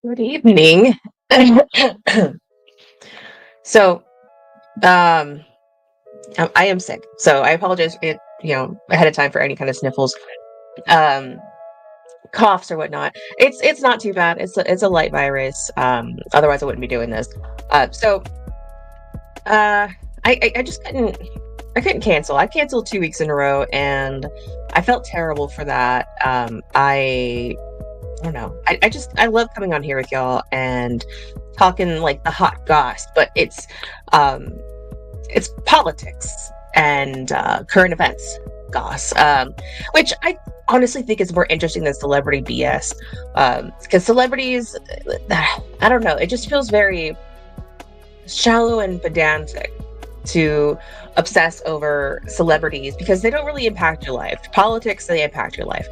Good evening. So, um, I am sick, so I apologize, ahead of time for any kind of sniffles, um, coughs or whatnot. It's not too bad. It's a light virus. Otherwise I wouldn't be doing this. So, uh, I just couldn't cancel. I canceled 2 weeks in a row, and I felt terrible for that. I don't know. I love coming on here with y'all and talking like the hot goss, but um it's politics and current events goss, which I honestly think is more interesting than celebrity BS. Because celebrities, I don't know, it just feels very shallow and pedantic to obsess over celebrities because they don't really impact your life. Politics, they impact your life.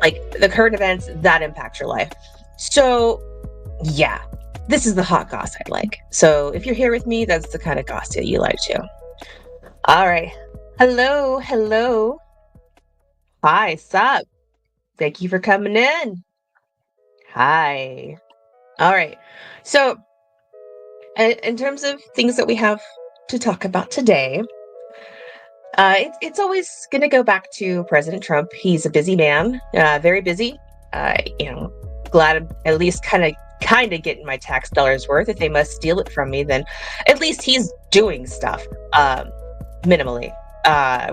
Like the current events, that impact your life. So, yeah, this is the hot goss I like. So, if you're here with me, that's the kind of goss that you like too. All right. Hello, hello. Hi, sup? Thank you for coming in. Hi. All right. So, in terms of things that we have to talk about today, it's always going to go back to President Trump. He's a busy man, very busy. You know, glad I'm at least kind of getting my tax dollars worth. If they must steal it from me, then at least he's doing stuff, minimally.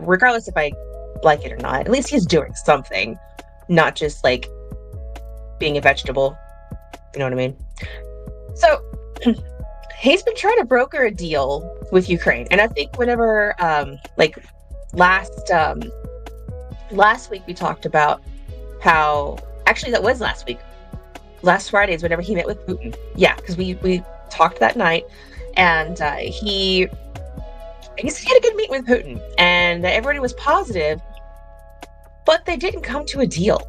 Regardless if I like it or not, at least he's doing something, not just like being a vegetable. You know what I mean? So he's been trying to broker a deal with Ukraine, and I think whenever, like last last week we talked about how actually that was last week. Last Friday is whenever he met with Putin. Yeah, because we talked that night, and I guess he had a good meet with Putin, and everybody was positive, but they didn't come to a deal.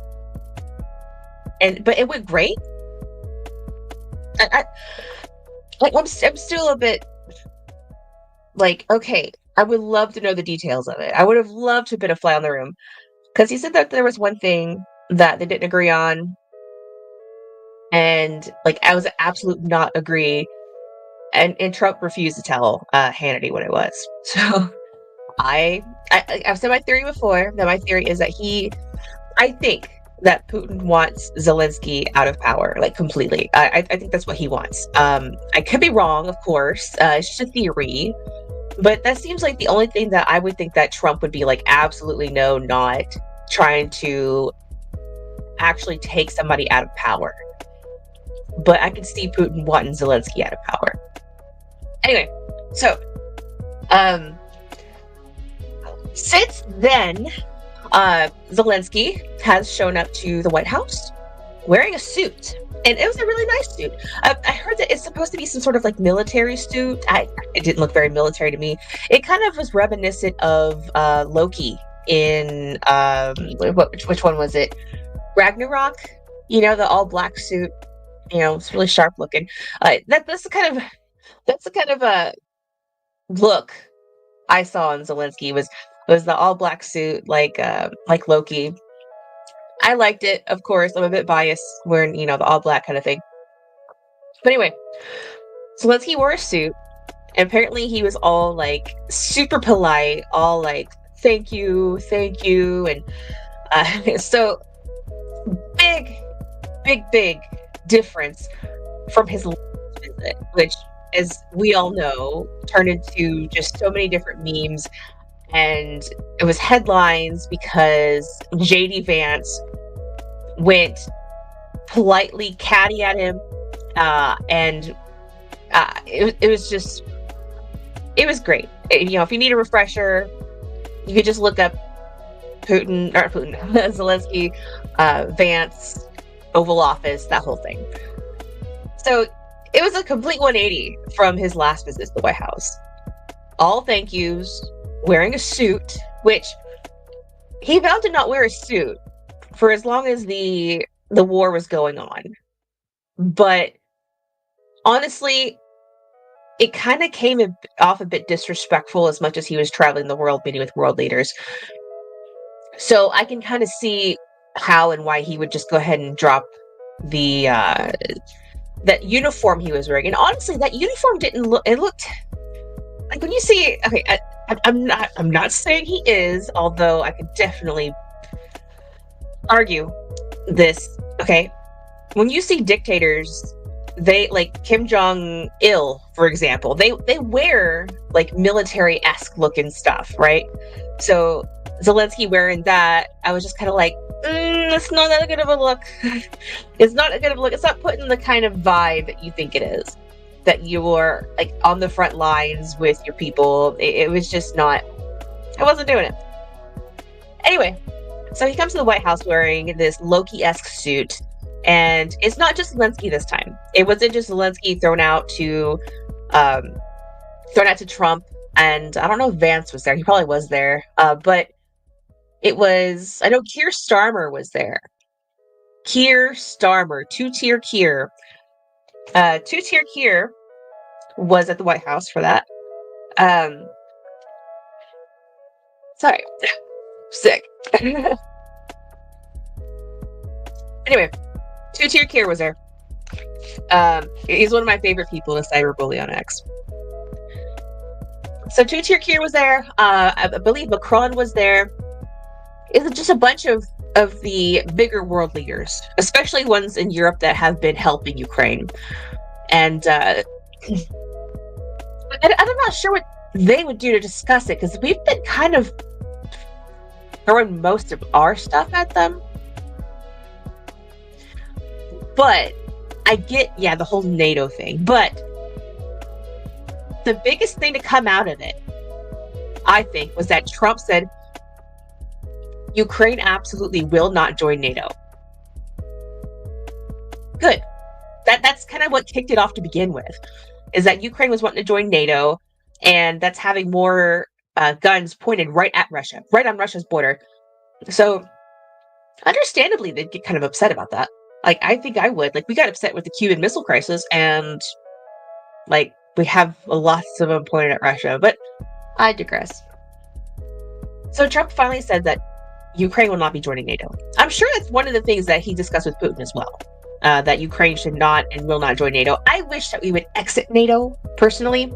But it went great. I like I'm still a bit like, okay, I would love to know the details of it. I would have loved to have been a fly on the room because he said that there was one thing that they didn't agree on, and like I was an absolute not agree, and Trump refused to tell Hannity what it was. So I've said my theory before. That my theory is that I think that Putin wants Zelensky out of power, like completely. I think that's what he wants. I could be wrong, of course. It's just a theory, but that seems like the only thing that I would think that Trump would be like, absolutely no, not trying to actually take somebody out of power. But I could see Putin wanting Zelensky out of power. Anyway, so since then, Zelensky has shown up to the White House wearing a suit, and it was a really nice suit. I heard that it's supposed to be some sort of like military suit. It didn't look very military to me. It kind of was reminiscent of Loki in which one was it? Ragnarok. You know, the all black suit. You know, it's really sharp looking. That's the kind of a look I saw in Zelensky was the all black suit like Loki. I liked it, of course. I'm a bit biased wearing, the all black kind of thing. But anyway, Zelensky wore a suit, and apparently he was all like super polite, all like thank you, and so big difference from his last visit, which, as we all know, turned into just so many different memes, and it was headlines because JD Vance went politely catty at him, and it was just, it was great. If you need a refresher, you could just look up Zelensky, Vance, Oval Office, that whole thing. So it was a complete 180 from his last visit to the White House. All thank yous, wearing a suit, which he vowed to not wear a suit for as long as the war was going on. But honestly, it kind of came off a bit disrespectful as much as he was traveling the world meeting with world leaders. So I can kind of see how and why he would just go ahead and drop the that uniform he was wearing. And honestly, that uniform didn't look, it looked like when you see, okay, I'm not saying he is, although I could definitely argue this. Okay, when you see dictators, they like Kim Jong Il, for example, they wear like military-esque looking stuff, right? So Zelensky wearing that, I was just kind of like, it's not that good of a look. It's not a good of a look. It's not putting the kind of vibe that you think it is. That you're like on the front lines with your people. It was just not. I wasn't doing it. Anyway, so he comes to the White House wearing this Loki-esque suit, and it's not just Zelensky this time. It wasn't just Zelensky thrown out to Trump, and I don't know if Vance was there. He probably was there, but it was. I know Keir Starmer was there. Keir Starmer, two-tier Keir. Two-tier Keir was at the White House for that. Sorry, sick. Anyway, two-tier Keir was there. He's one of my favorite people to cyberbully on X. So two-tier Keir was there. I believe Macron was there. It's just a bunch of the bigger world leaders, especially ones in Europe that have been helping Ukraine. And I'm not sure what they would do to discuss it, because we've been kind of throwing most of our stuff at them. But I get, the whole NATO thing. But the biggest thing to come out of it, I think, was that Trump said Ukraine absolutely will not join NATO. Good. That's kind of what kicked it off to begin with, is that Ukraine was wanting to join NATO, and that's having more guns pointed right at Russia, right on Russia's border. So, understandably, they'd get kind of upset about that. Like, I think I would. Like, we got upset with the Cuban Missile Crisis, and, like, we have lots of them pointed at Russia, but I digress. So, Trump finally said that Ukraine will not be joining NATO. I'm sure that's one of the things that he discussed with Putin as well. That Ukraine should not and will not join NATO. I wish that we would exit NATO, personally,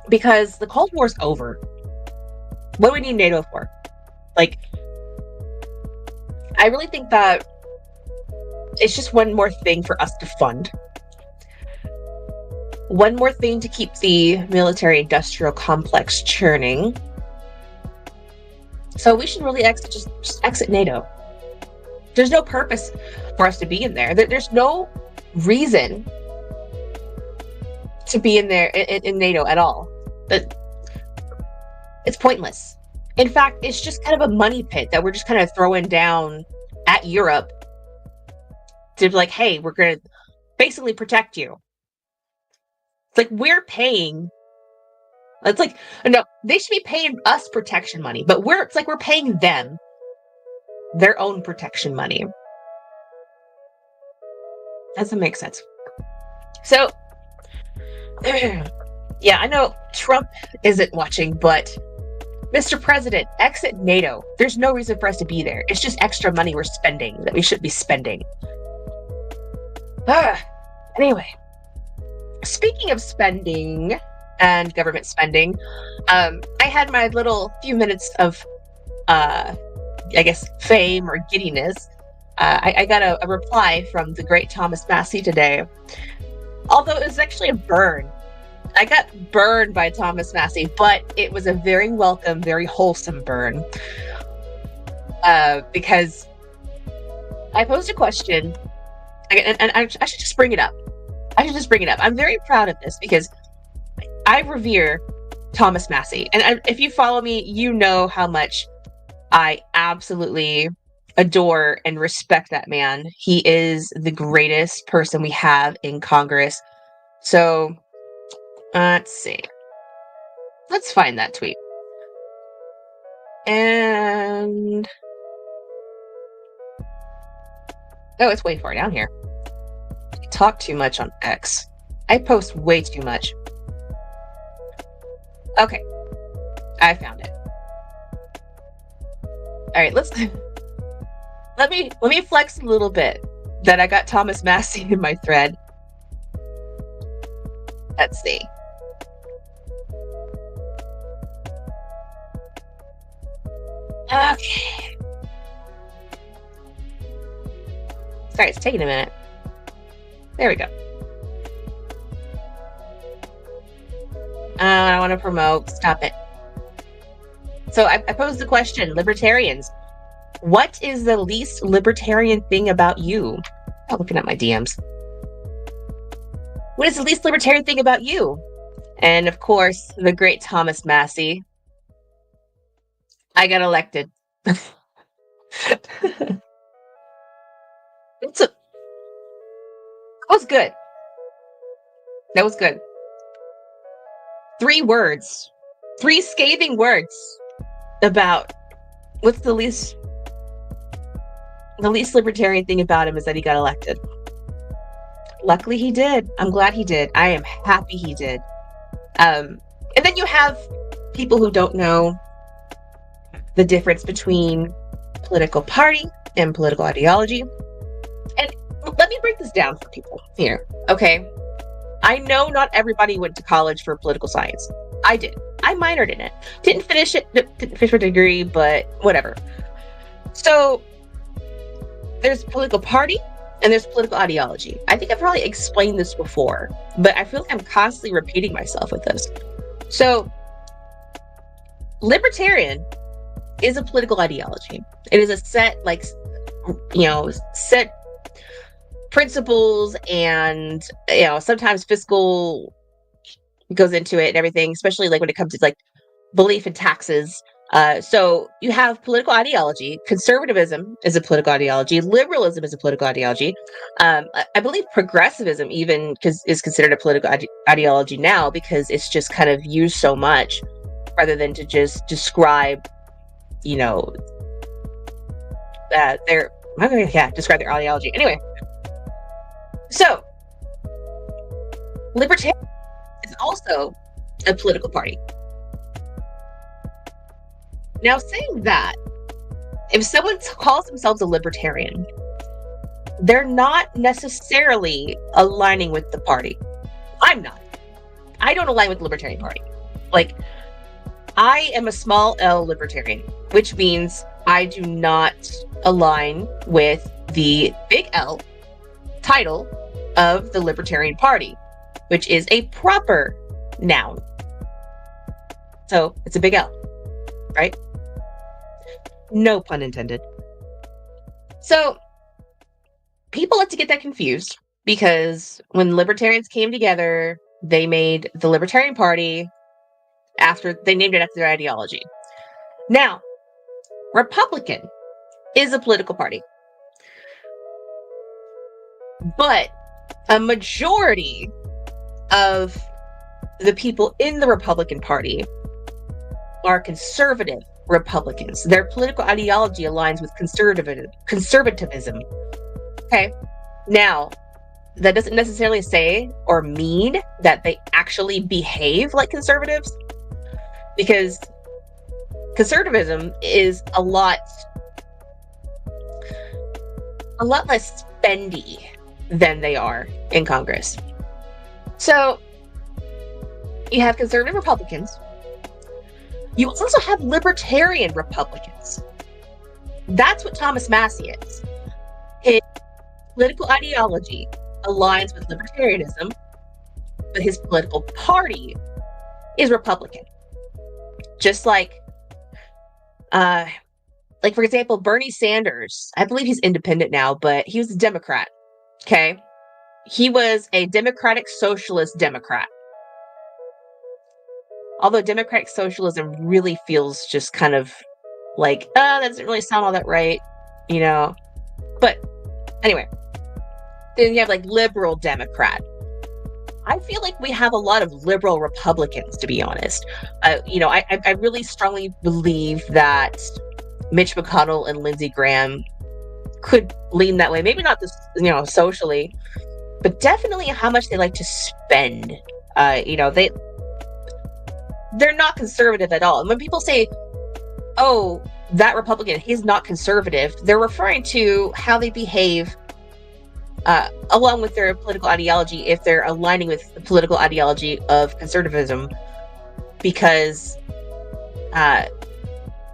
because the Cold War's over. What do we need NATO for? Like, I really think that it's just one more thing for us to fund. One more thing to keep the military-industrial complex churning. So we should really just exit NATO. There's no purpose for us to be in there. There's no reason to be in there in NATO at all. It's pointless. In fact, it's just kind of a money pit that we're just kind of throwing down at Europe to be like, hey, we're going to basically protect you. It's like we're paying. It's like, no, they should be paying us protection money, but it's like we're paying them their own protection money. Doesn't make sense. So, yeah, I know Trump isn't watching, but Mr. President, exit NATO. There's no reason for us to be there. It's just extra money we're spending that we should be spending. Anyway, speaking of spending and government spending, I had my little few minutes of I guess, fame or giddiness. I got a reply from the great Thomas Massey today. Although it was actually a burn. I got burned by Thomas Massey, but it was a very welcome, very wholesome burn. Because I posed a question, and I should just bring it up. I'm very proud of this because I revere Thomas Massey. And if you follow me, you know how much I absolutely adore and respect that man. He is the greatest person we have in Congress. So, let's see. Let's find that tweet. And... oh, it's way far down here. I talk too much on X. I post way too much. Okay. I found it. All right, let me flex a little bit. that I got Thomas Massey in my thread. Let's see. Okay. Sorry, it's taking a minute. There we go. I want to promote. Stop it. So I posed the question, libertarians, what is the least libertarian thing about you? I'm looking at my DMs. What is the least libertarian thing about you? And of course, the great Thomas Massey. I got elected. That was good. That was good. 3 words. 3 scathing words about what's the least libertarian thing about him is that he got elected. Luckily he did. I'm glad he did. I am happy he did. And then you have people who don't know the difference between political party and political ideology. And let me break this down for people here, okay? I know not everybody went to college for political science. I did. I minored in it. Didn't finish my degree, but whatever. So there's political party and there's political ideology. I think I've probably explained this before, but I feel like I'm constantly repeating myself with this. So libertarian is a political ideology. It is a set, set principles, and sometimes fiscal goes into it and everything, especially like when it comes to like belief in taxes. So you have political ideology. Conservatism is a political ideology. Liberalism is a political ideology. I believe progressivism even is considered a political ideology now, because it's just kind of used so much rather than to just describe, describe their ideology. Anyway, so libertarian is also a political party. Now, saying that, if someone calls themselves a libertarian, they're not necessarily aligning with the party. I'm not. I don't align with the Libertarian Party. Like, I am a small L libertarian, which means I do not align with the big L title of the Libertarian Party, which is a proper noun. So it's a big L, right? No pun intended. So people like to get that confused, because when libertarians came together, they made the Libertarian Party they named it after their ideology. Now, Republican is a political party, but a majority of the people in the Republican Party are conservative Republicans. Their political ideology aligns with conservatism. Okay. Now, that doesn't necessarily say or mean that they actually behave like conservatives, because conservatism is a lot less spendy than they are in Congress. So you have conservative Republicans. You also have libertarian Republicans. That's what Thomas Massey is. His political ideology aligns with libertarianism, but his political party is Republican. Just like for example, Bernie Sanders, I believe he's independent now, but he was a Democrat. Okay. He was a Democratic Socialist Democrat. Although Democratic Socialism really feels just kind of like, that doesn't really sound all that right, But anyway, then you have like liberal Democrat. I feel like we have a lot of liberal Republicans, to be honest. I really strongly believe that Mitch McConnell and Lindsey Graham could lean that way. Maybe not this, socially, but definitely how much they like to spend. They're not conservative at all. And when people say, that Republican, he's not conservative, they're referring to how they behave along with their political ideology, if they're aligning with the political ideology of conservatism, because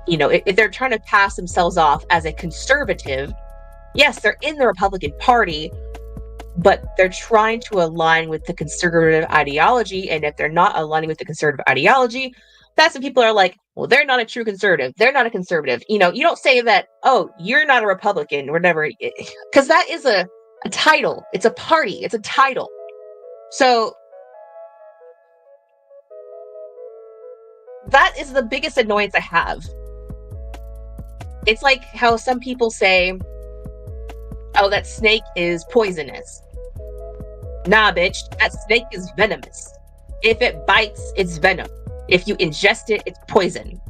if they're trying to pass themselves off as a conservative, yes, they're in the Republican Party, but they're trying to align with the conservative ideology. And if they're not aligning with the conservative ideology, that's when people are like, well, they're not a true conservative. They're not a conservative. You don't say that, oh, you're not a Republican or whatever, because that is a title. It's a party. It's a title. So that is the biggest annoyance I have. It's like how some people say, oh, that snake is poisonous. Nah, bitch, that snake is venomous. If it bites, it's venom. If you ingest it, it's poison.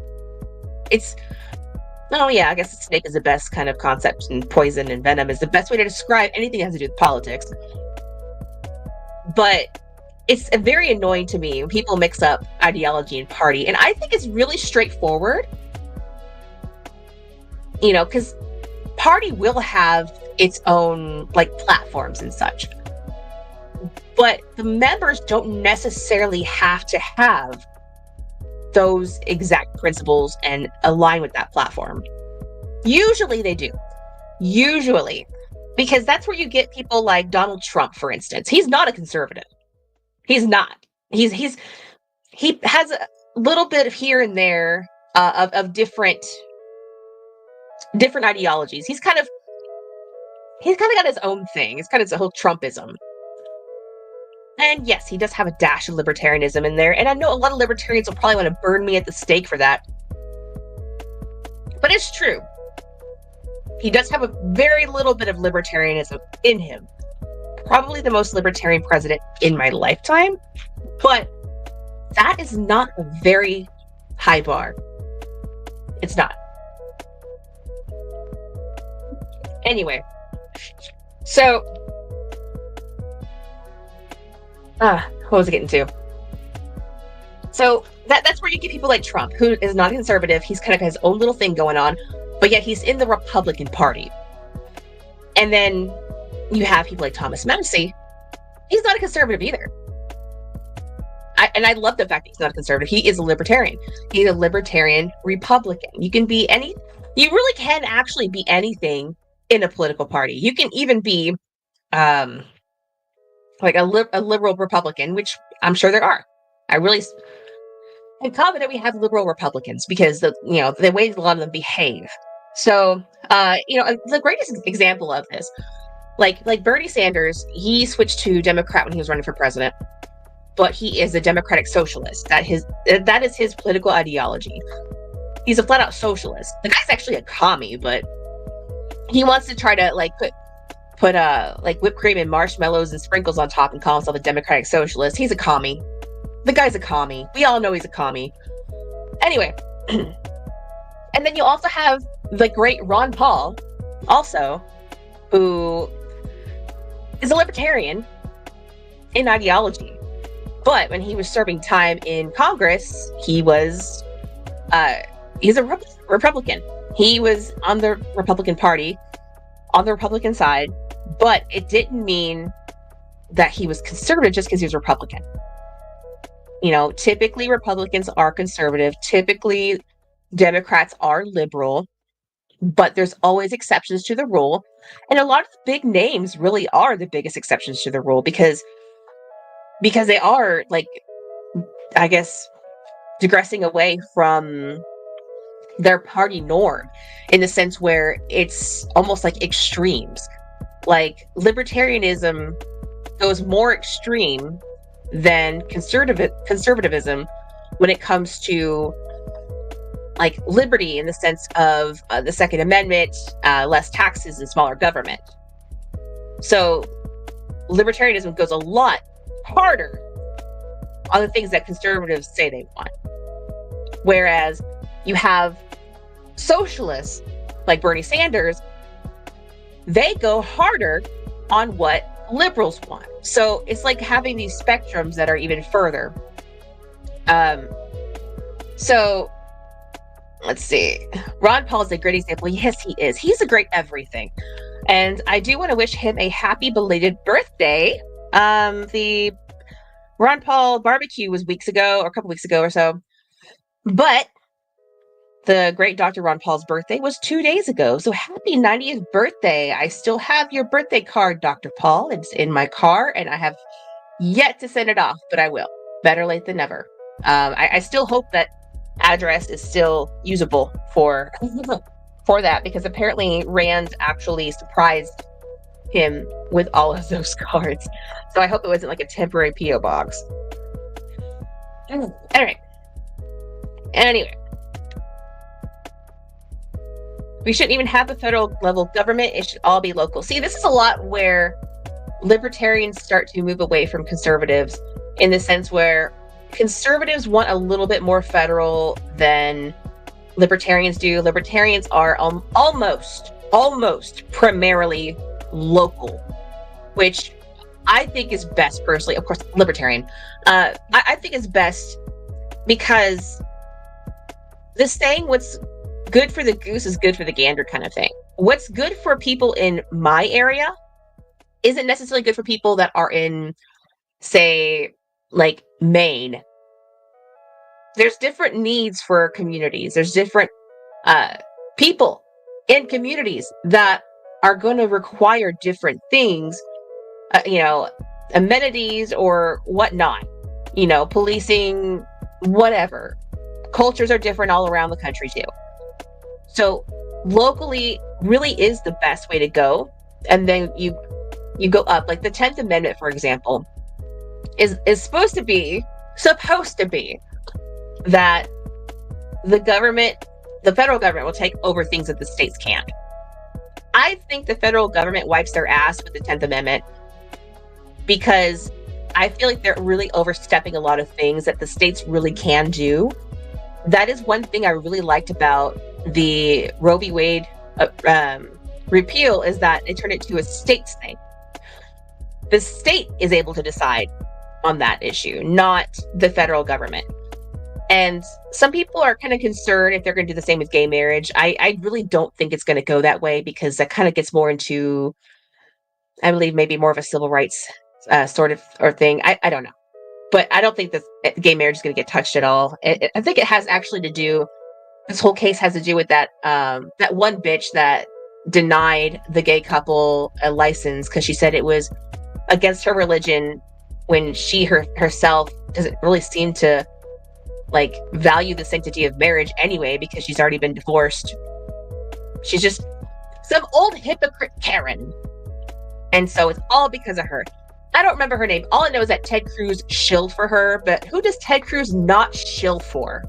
Oh yeah, I guess the snake is the best kind of concept, and poison and venom is the best way to describe anything that has to do with politics. But it's very annoying to me when people mix up ideology and party, and I think it's really straightforward. Because party will have its own platforms and such, but the members don't necessarily have to have those exact principles and align with that platform. Usually they do. Usually. Because that's where you get people like Donald Trump, for instance. He's not a conservative. He's not. He has a little bit of here and there of different ideologies. He's kind of got his own thing. It's kind of the whole Trumpism. And yes, he does have a dash of libertarianism in there. And I know a lot of libertarians will probably want to burn me at the stake for that. But it's true. He does have a very little bit of libertarianism in him. Probably the most libertarian president in my lifetime. But that is not a very high bar. It's not. Anyway. So, what was I getting to? So that's where you get people like Trump, who is not a conservative. He's kind of got his own little thing going on, but yet he's in the Republican Party. And then you have people like Thomas Massey. He's not a conservative either. I love the fact that he's not a conservative. He is a libertarian. He's a libertarian Republican. You really can actually be anything in a political party. You can even be like a liberal Republican, which I'm sure there are. I'm confident we have liberal Republicans because the way a lot of them behave. So the greatest example of this, like Bernie Sanders, he switched to Democrat when he was running for president, but he is a democratic socialist. That is his political ideology. He's a flat out socialist. The guy's actually a commie, but he wants to try to put whipped cream and marshmallows and sprinkles on top and call himself a democratic socialist. He's a commie. The guy's a commie. We all know he's a commie. Anyway. And then you also have the great Ron Paul, also, who is a libertarian in ideology. But when he was serving time in Congress, he's a Republican. He was on the Republican Party, on the Republican side, but it didn't mean that he was conservative just because he was Republican. Typically Republicans are conservative. Typically Democrats are liberal, but there's always exceptions to the rule. And a lot of the big names really are the biggest exceptions to the rule because they are, I guess, digressing away from their party norm in the sense where it's almost like extremes. Like libertarianism goes more extreme than conservatism when it comes to liberty in the sense of the Second Amendment, less taxes and smaller government. So libertarianism goes a lot harder on the things that conservatives say they want. Whereas you have socialists like Bernie Sanders, they go harder on what liberals want. So it's like having these spectrums that are even further. So let's see. Ron Paul is a great example. Yes, he is. He's a great everything. And I do want to wish him a happy belated birthday. The Ron Paul barbecue was weeks ago, or a couple weeks ago or so. But the great Dr. Ron Paul's birthday was 2 days ago. So happy 90th birthday. I still have your birthday card, Dr. Paul. It's in my car, and I have yet to send it off, but I will. Better late than never. I still hope that address is still usable for for that, because apparently Rand actually surprised him with all of those cards. So I hope it wasn't like a temporary P.O. box. Anyway. We shouldn't even have a federal level government. It should all be local. See, this is a lot where libertarians start to move away from conservatives, in the sense where conservatives want a little bit more federal than libertarians do. Libertarians are almost primarily local, which I think is best personally. Of course, libertarian. I think is best because the saying, what's good for the goose is good for the gander kind of thing. What's good for people in my area isn't necessarily good for people that are in, say, like Maine. There's different needs for communities. There's different people in communities that are going to require different things, amenities or whatnot, policing, whatever. Cultures are different all around the country too. So locally really is the best way to go. And then you go up, like the 10th Amendment, for example, is supposed to be that the federal government will take over things that the states can't. I think the federal government wipes their ass with the 10th Amendment, because I feel like they're really overstepping a lot of things that the states really can do. That is one thing I really liked about the Roe v. Wade repeal, is that it turned it to a states thing. The state is able to decide on that issue, not the federal government. And some people are kind of concerned if they're going to do the same with gay marriage. I really don't think it's going to go that way, because that kind of gets more into, I believe, maybe more of a civil rights sort of or thing. I don't know. But I don't think that gay marriage is going to get touched at all. I think it has actually to do, this whole case has to do with that one bitch that denied the gay couple a license because she said it was against her religion, when she herself doesn't really seem to like value the sanctity of marriage anyway, because she's already been divorced. She's just some old hypocrite Karen. And so it's all because of her. I don't remember her name. All I know is that Ted Cruz shilled for her, but who does Ted Cruz not shill for?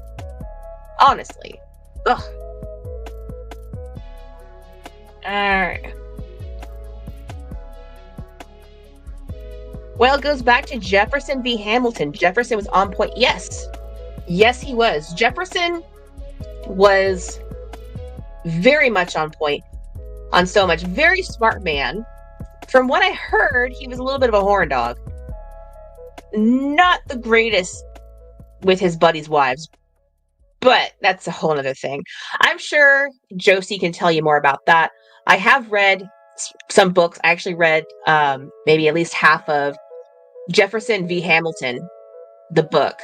Honestly. Ugh. Alright. Well, it goes back to Jefferson v. Hamilton. Jefferson was on point. Yes. Yes, he was. Jefferson was very much on point on so much. Very smart man. From what I heard, he was a little bit of a horn dog. Not the greatest with his buddies' wives, but that's a whole other thing. I'm sure Josie can tell you more about that. I have read some books. I actually read maybe at least half of Jefferson v. Hamilton, the book.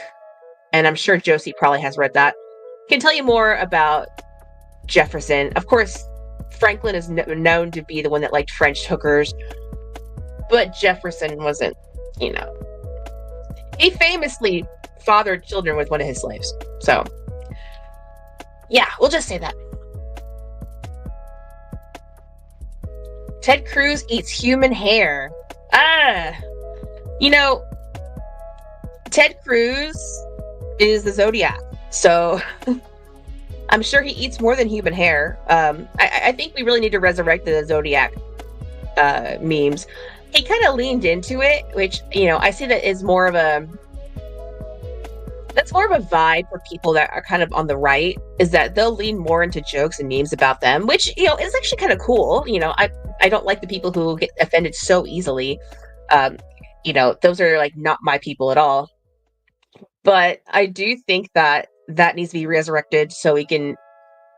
And I'm sure Josie probably has read that. Can tell you more about Jefferson. Of course, Franklin is known to be the one that liked French hookers, but Jefferson wasn't, He famously fathered children with one of his slaves. So, yeah, we'll just say that. Ted Cruz eats human hair. Ted Cruz is the Zodiac. So I'm sure he eats more than human hair. I think we really need to resurrect the Zodiac memes. He kind of leaned into it, which, I see that is more of a vibe for people that are kind of on the right, is that they'll lean more into jokes and memes about them, which, is actually kind of cool. I don't like the people who get offended so easily. Those are like not my people at all. But I do think that needs to be resurrected so we can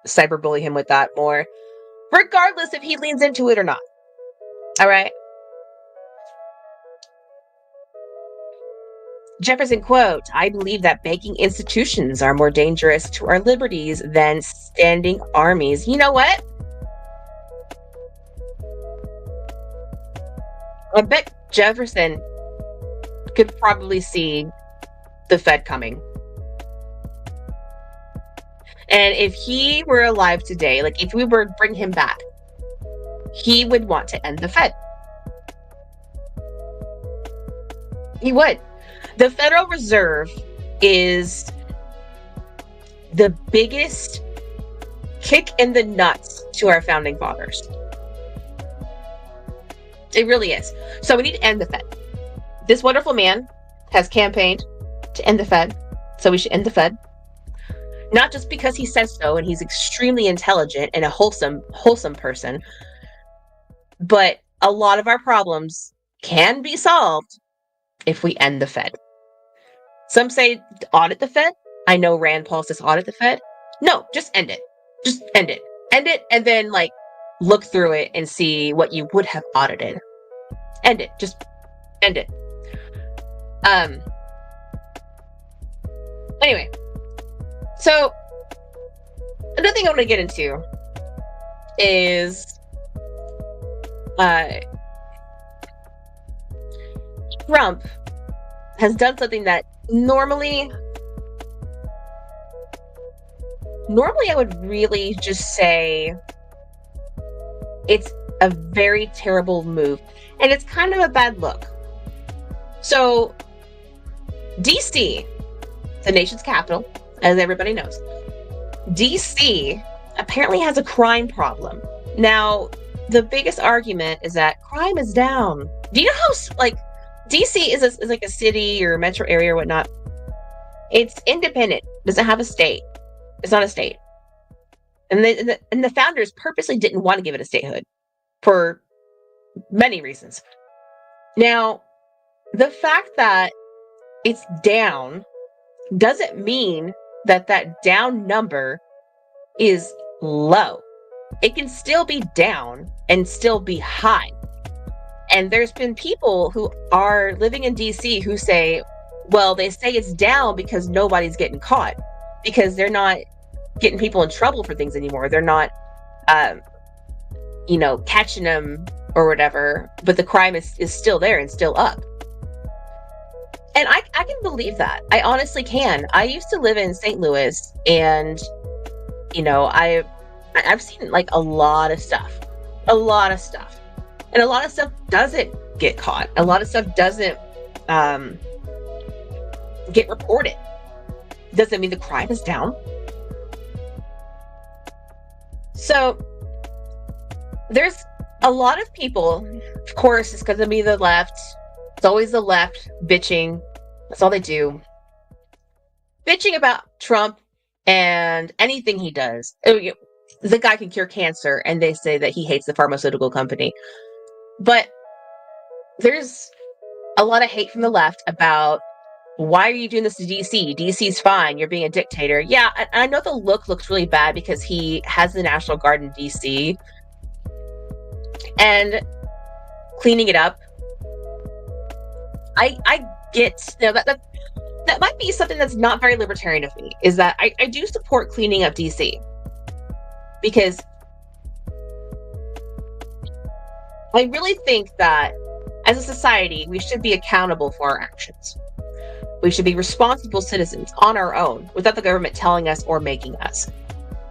cyberbully him with that more, regardless if he leans into it or not. All right. Jefferson quote, I believe that banking institutions are more dangerous to our liberties than standing armies. You know what? I bet Jefferson could probably see the Fed coming. And if he were alive today, like if we were to bring him back, he would want to end the Fed. He would. The Federal Reserve is the biggest kick in the nuts to our founding fathers. It really is. So we need to end the Fed. This wonderful man has campaigned to end the Fed, so we should end the Fed. Not just because he says so and he's extremely intelligent and a wholesome person, but a lot of our problems can be solved if we end the Fed. Some say audit the Fed. I know Rand Paul says audit the Fed. No, just end it. Just end it. End it and then like look through it and see what you would have audited. End it. Just end it. Anyway, so another thing I want to get into is Trump has done something that normally I would really just say it's a very terrible move, and it's kind of a bad look. So DC, the nation's capital, as everybody knows, DC apparently has a crime problem. Now, the biggest argument is that crime is down. Do you know how, like, DC is like a city or a metro area or whatnot? It's independent. Doesn't have a state. It's not a state. And the founders purposely didn't want to give it a statehood for many reasons. Now, the fact that it's down doesn't mean that down number is low. It can still be down and still be high. And there's been people who are living in DC who say, well, they say it's down because nobody's getting caught, because they're not getting people in trouble for things anymore. They're not, catching them or whatever, but the crime is still there and still up. And I can believe that. I honestly can. I used to live in St. Louis, and, I've seen like a lot of stuff. And a lot of stuff doesn't get caught. A lot of stuff doesn't get reported. Doesn't mean the crime is down. So there's a lot of people, of course, it's going to be the left. It's always the left bitching. That's all they do. Bitching about Trump and anything he does. The guy can cure cancer, and they say that he hates the pharmaceutical company. But there's a lot of hate from the left about, why are you doing this to DC? DC's fine. You're being a dictator. Yeah, I know the look looks really bad because he has the National Guard in DC. And cleaning it up, I get that might be something that's not very libertarian of me, is that I do support cleaning up DC, because I really think that as a society, we should be accountable for our actions. We should be responsible citizens on our own without the government telling us or making us.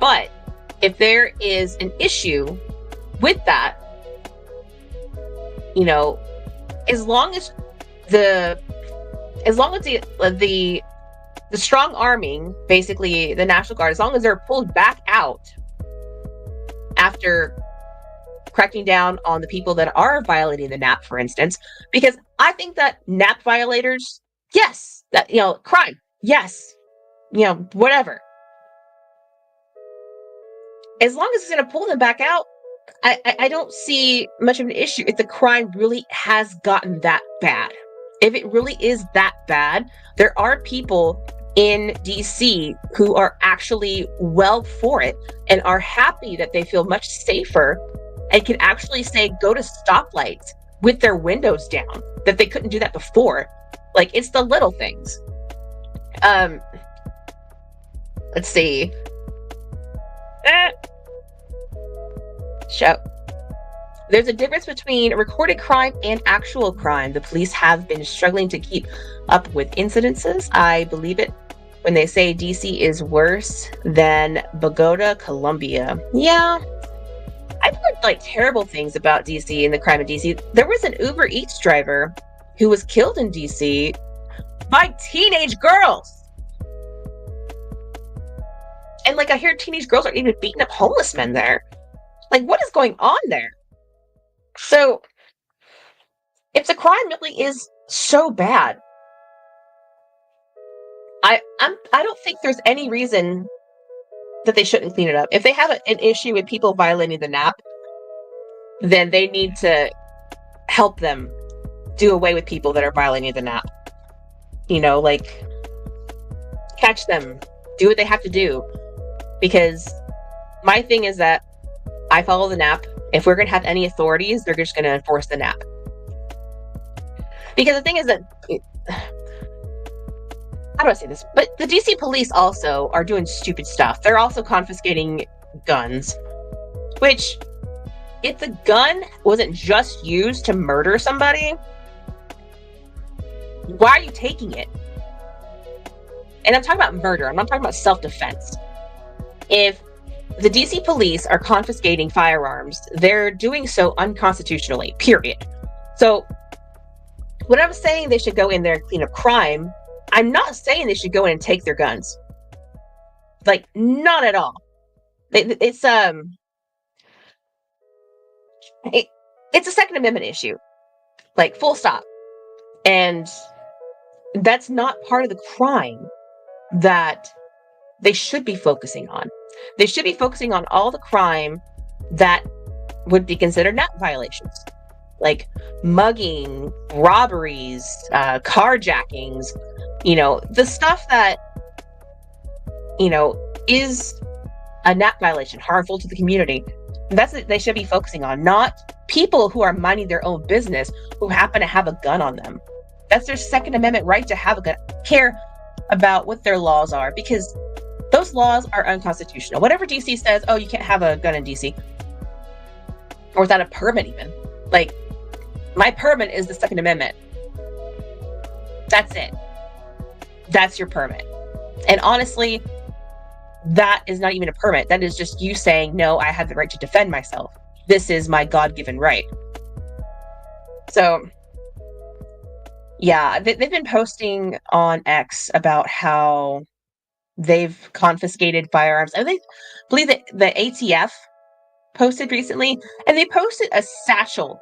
But if there is an issue with that, as long as the strong arming, basically the National Guard, as long as they're pulled back out after cracking down on the people that are violating the NAP, for instance, because I think that NAP violators, yes, that, crime, yes, whatever. As long as it's going to pull them back out, I don't see much of an issue if the crime really has gotten that bad. If it really is that bad, there are people in DC who are actually well for it and are happy that they feel much safer and can actually say go to stoplights with their windows down, that they couldn't do that before. Like, it's the little things. Let's see. Show. There's a difference between recorded crime and actual crime. The police have been struggling to keep up with incidences. I believe it when they say DC is worse than Bogota, Colombia. Yeah, I've heard like terrible things about DC and the crime in DC. There was an Uber Eats driver who was killed in DC by teenage girls. And like, I hear teenage girls are even beating up homeless men there. Like, what is going on there? So, if the crime really is so bad, I don't think there's any reason that they shouldn't clean it up. If they have an issue with people violating the NAP, then they need to help them do away with people that are violating the NAP. You know, like, catch them, do what they have to do. Because my thing is that I follow the NAP. If we're going to have any authorities, they're just going to enforce the NAP. Because the thing is that, how do I say this? But the DC police also are doing stupid stuff. They're also confiscating guns, which, if the gun wasn't just used to murder somebody, why are you taking it? And I'm talking about murder. I'm not talking about self-defense. If the DC police are confiscating firearms, they're doing so unconstitutionally, period. So when I'm saying they should go in there and clean up crime, I'm not saying they should go in and take their guns. Like, not at all. It's a Second Amendment issue. Like, full stop. And that's not part of the crime that they should be focusing on. They should be focusing on all the crime that would be considered NAP violations, like mugging, robberies, carjackings, you know, the stuff that, you know, is a NAP violation, harmful to the community. That's what they should be focusing on, not people who are minding their own business who happen to have a gun on them. That's their Second Amendment right to have a gun. Care about what their laws are, because those laws are unconstitutional. Whatever DC says, oh, you can't have a gun in DC, or without a permit even. Like, my permit is the Second Amendment. That's it. That's your permit. And honestly, that is not even a permit. That is just you saying, no, I have the right to defend myself. This is my God-given right. So, yeah, they've been posting on X about how they've confiscated firearms. I believe that the ATF posted recently, and they posted a satchel,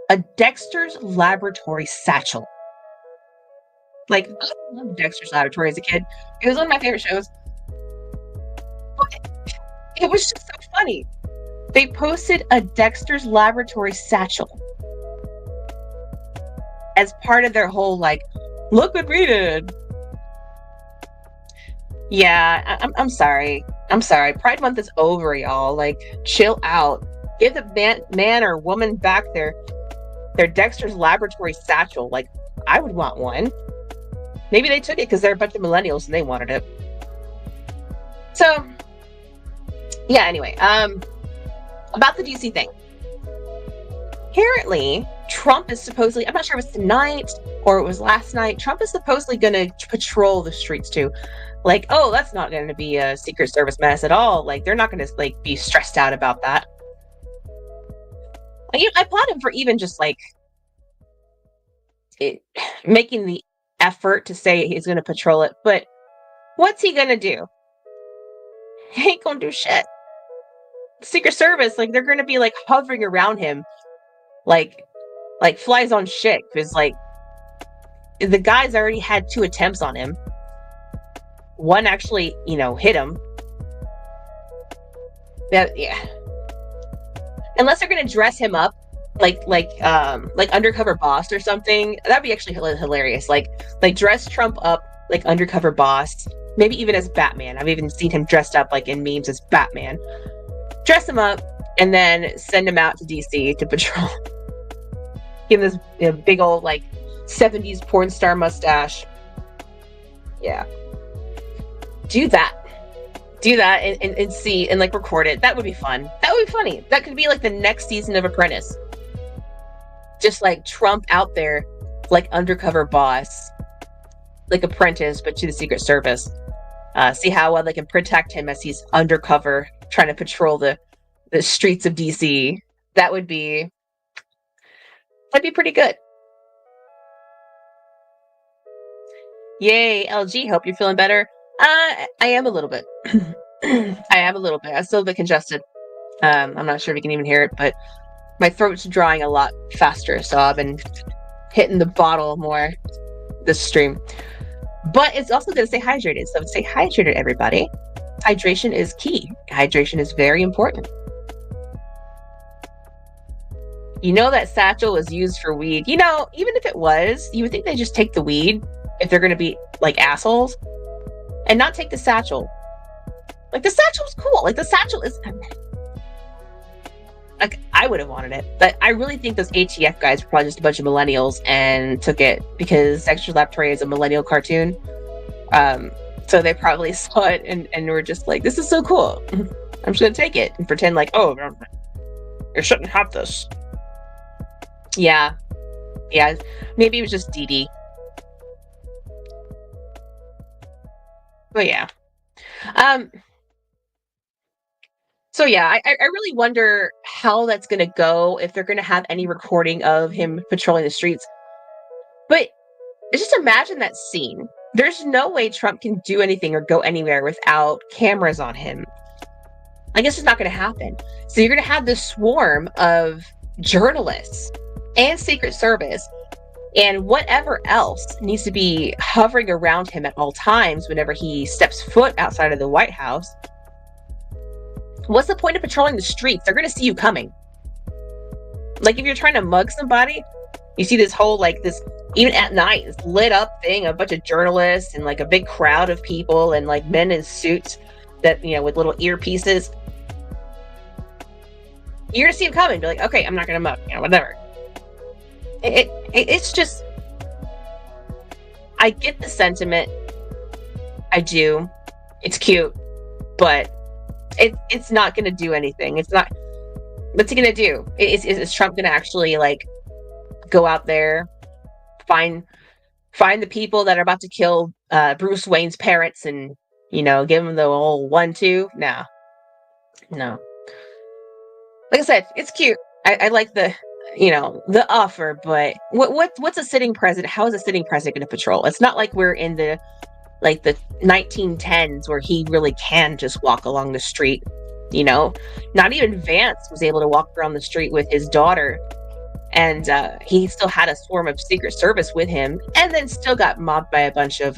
a Dexter's Laboratory satchel. Like, I loved Dexter's Laboratory as a kid. It was one of my favorite shows. But it was just so funny. They posted a Dexter's Laboratory satchel as part of their whole, like, look what we did. Yeah, I'm sorry. I'm sorry. Pride Month is over, y'all. Like, chill out. Give the man or woman back their Dexter's Laboratory satchel. Like, I would want one. Maybe they took it because they're a bunch of millennials and they wanted it. So, yeah, anyway, about the DC thing. Apparently, Trump is supposedly, I'm not sure if it's tonight or it was last night, Trump is supposedly going to patrol the streets too. Like, oh, that's not going to be a Secret Service mess at all. Like, they're not going to, like, be stressed out about that. Like, I applaud him for even just, like, making the effort to say he's going to patrol it. But what's he going to do? He ain't going to do shit. Secret Service, like, they're going to be, like, hovering around him like flies on shit. Because, like, the guy's already had 2 attempts on him. One actually, you know, hit him. Yeah. Unless they're gonna dress him up like undercover boss or something, that'd be actually hilarious. Like dress Trump up like undercover boss, maybe even as Batman. I've even seen him dressed up like in memes as Batman. Dress him up, and then send him out to DC to patrol. Give him this big old like 70s porn star mustache. Yeah. Do that. Do that and see and like record it. That would be fun. That would be funny. That could be like the next season of Apprentice. Just like Trump out there, like undercover boss, like apprentice, but to the Secret Service. See how well they can protect him as he's undercover trying to patrol the streets of DC. That'd be pretty good. Yay, LG, hope you're feeling better. I am a little bit. I am a little bit. I'm still a bit congested. I'm not sure if you can even hear it, but my throat's drying a lot faster, so I've been hitting the bottle more this stream. But it's also good to stay hydrated. So stay hydrated, everybody. Hydration is key. Hydration is very important. You know that satchel was used for weed. You know, even if it was, you would think they just take the weed if they're going to be like assholes and not take the satchel. Like the satchel's cool. Like the satchel is like I would have wanted it. But I really think those ATF guys were probably just a bunch of millennials and took it because Sexual Laboratory is a millennial cartoon. So they probably saw it and were just like, this is so cool. I'm just going to take it and pretend like, oh, you shouldn't have this. Yeah. Yeah. Maybe it was just Dee Dee. But yeah. So yeah, I really wonder how that's going to go, if they're going to have any recording of him patrolling the streets. But just imagine that scene. There's no way Trump can do anything or go anywhere without cameras on him. I guess it's not going to happen. So you're going to have this swarm of journalists and Secret Service and whatever else needs to be hovering around him at all times whenever he steps foot outside of the White House. What's the point of patrolling the streets? They're going to see you coming. Like if you're trying to mug somebody, you see this whole like this, even at night, this lit up thing, a bunch of journalists and like a big crowd of people and like men in suits that, you know, with little earpieces. You're going to see him coming. Be like, okay, I'm not going to mug, you know, whatever. It's just, I get the sentiment. I do. It's cute, but it's not going to do anything. It's not. What's he going to do? Is Trump going to actually like go out there, find the people that are about to kill Bruce Wayne's parents, and you know, give them the old 1-2? No. Like I said, it's cute. I like the, you know, the offer, but what's a sitting president? How is a sitting president going to patrol? It's not like we're in the 1910s where he really can just walk along the street. You know, not even Vance was able to walk around the street with his daughter, and he still had a swarm of Secret Service with him, and then still got mobbed by a bunch of